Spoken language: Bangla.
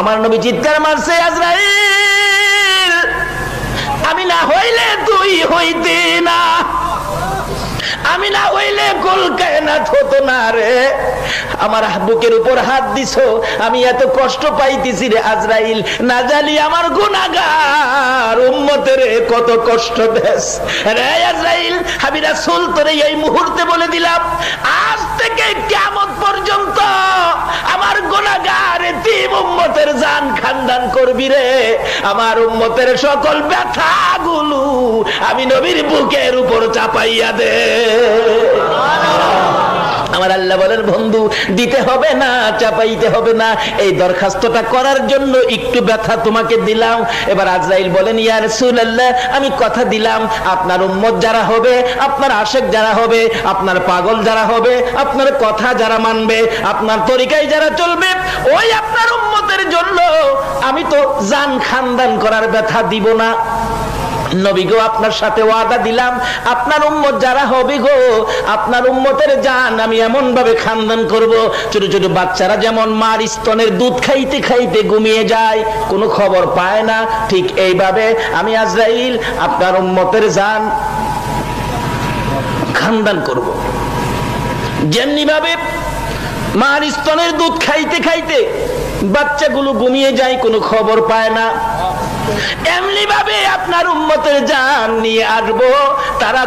আমার নবী চিৎকার মারছে, আজরাইল আমি না হইলে তুই হইতি না, আমি না হইলে কুল কায়নাত হতো না রে। আমার বুকের উপর হাত দিছো, আমি এত কষ্ট পাইতেছি রে আজরাইল, না জানি আমার গুনাহগার উম্মতের কত কষ্ট দেস রে আজরাইল। আমি রাসূল তোরে এই মুহূর্তে বলে দিলাম, আজ থেকে কিয়ামত পর্যন্ত আমার গুনাহগার এতিম উম্মতের জান খানদান করবি রে। আমার উম্মতের সকল ব্যথাগুলো আমি নবীর বুকের উপর চাপাইয়া দে। আমার আল্লাহ বলেন, বন্ধু দিতে হবে না, চাপাইতে হবে না, এই দরখাস্তটা করার জন্য একটু ব্যথা তোমাকে দিলাম। এবার আজরাইল বলেন, ইয়া রাসূলুল্লাহ আমি কথা দিলাম, আপনার উম্মত যারা হবে, আপনার আশেক যারা হবে, আপনার পাগল যারা হবে, আপনার কথা যারা মানবে, আপনার তরিকায় যারা চলবে, ওই আপনার উম্মতের জন্য আমি তো জান খানদান করার ব্যথা দিব না। নবী গো আপনার সাথে ওয়াদা দিলাম, আপনার উম্মত যারা হবে গো, আপনার উম্মতের জান আমি এমন ভাবে খানদান করব, ছোট ছোট বাচ্চারা যেমন মার স্তনের দুধ খাইতে খাইতে ঘুমিয়ে যায়, কোনো খবর পায় না, ঠিক এইভাবে আমি আজরাইল আপনার উম্মতের জান খানদান করব। যেমনি ভাবে মার স্তনের দুধ খাইতে খাইতে বাচ্চাগুলো ঘুমিয়ে যায়, কোনো খবর পায় না, এমনি ভাবে আপনার উম্মতের জান নিয়ে আসবো, তারা